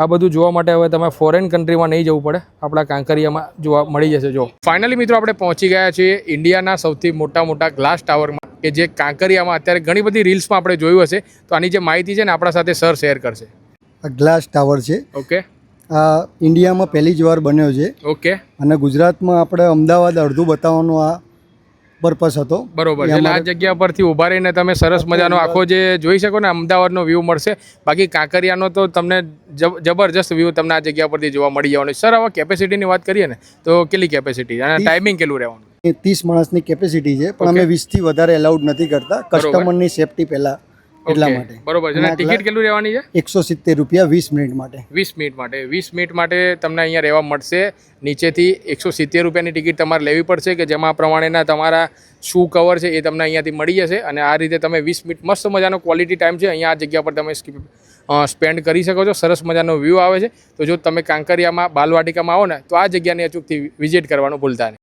આ બધું જોવા માટે હવે તમે ફોરેન કન્ટ્રીમાં નહીં જવું પડે, આપણા કાંકરિયામાં જોવા મળી જશે. જો ફાઇનલી મિત્રો આપણે પહોંચી ગયા છીએ ઇન્ડિયાના સૌથી મોટા ગ્લાસ ટાવરમાં, કે જે કાંકરિયામાં અત્યારે ઘણી બધી રીલ્સમાં આપણે જોયું હશે. તો આની જે માહિતી છે ને આપણા સાથે સર શેર કરશે. આ ગ્લાસ ટાવર છે. ઓકે. આ ઇન્ડિયામાં પહેલી જ વાર બન્યો છે. ઓકે. અને ગુજરાતમાં આપણે અમદાવાદ અડધું બતાવવાનો આ પર્પસ હતો. બરોબર. એટલે આ જગ્યા પરથી ઊભા રહીને તમે સરસ મજાનો આખો જે જોઈ શકો ને અમદાવાદનો વ્યૂ મળશે. બાકી કાંકરિયાનો તો તમને જબરજસ્ત વ્યૂ તમને આ જગ્યા પરથી જોવા મળી જવાનો. સર હવે કેપેસિટીની વાત કરીએ ને તો કેટલી કેપેસિટી અને ટાઈમિંગ કેટલું રહેવાનું? 30 માણસની કેપેસિટી છે, પણ અમે 20થી વધારે એલાઉડ નથી કરતા, કસ્ટમરની સેફટી પહેલાં એટલા માટે. બરોબર છે. ટિકિટ કેટલું રહેવાની છે? 170 રૂપિયા 20 મિનિટ માટે. 20 મિનિટ માટે 20 મિનિટ માટે તમને અહીંયા રહેવા મળશે. નીચેથી 170 રૂપિયાની ટિકિટ તમારે લેવી પડશે, કે જેમાં પ્રમાણેના તમારા શૂ કવર છે એ તમને અહીંયાથી મળી જશે. અને આ રીતે તમે 20 મિનિટ મસ્ત મજાનો ક્વોલિટી ટાઈમ છે અહીંયા આ જગ્યા પર તમે સ્પેન્ડ કરી શકો છો. સરસ મજાનો વ્યૂ આવે છે. તો જો તમે કાંકરિયામાં બાલવાટિકામાં આવો ને તો આ જગ્યાને અચૂકથી વિઝિટ કરવાનું ભૂલતા નહીં.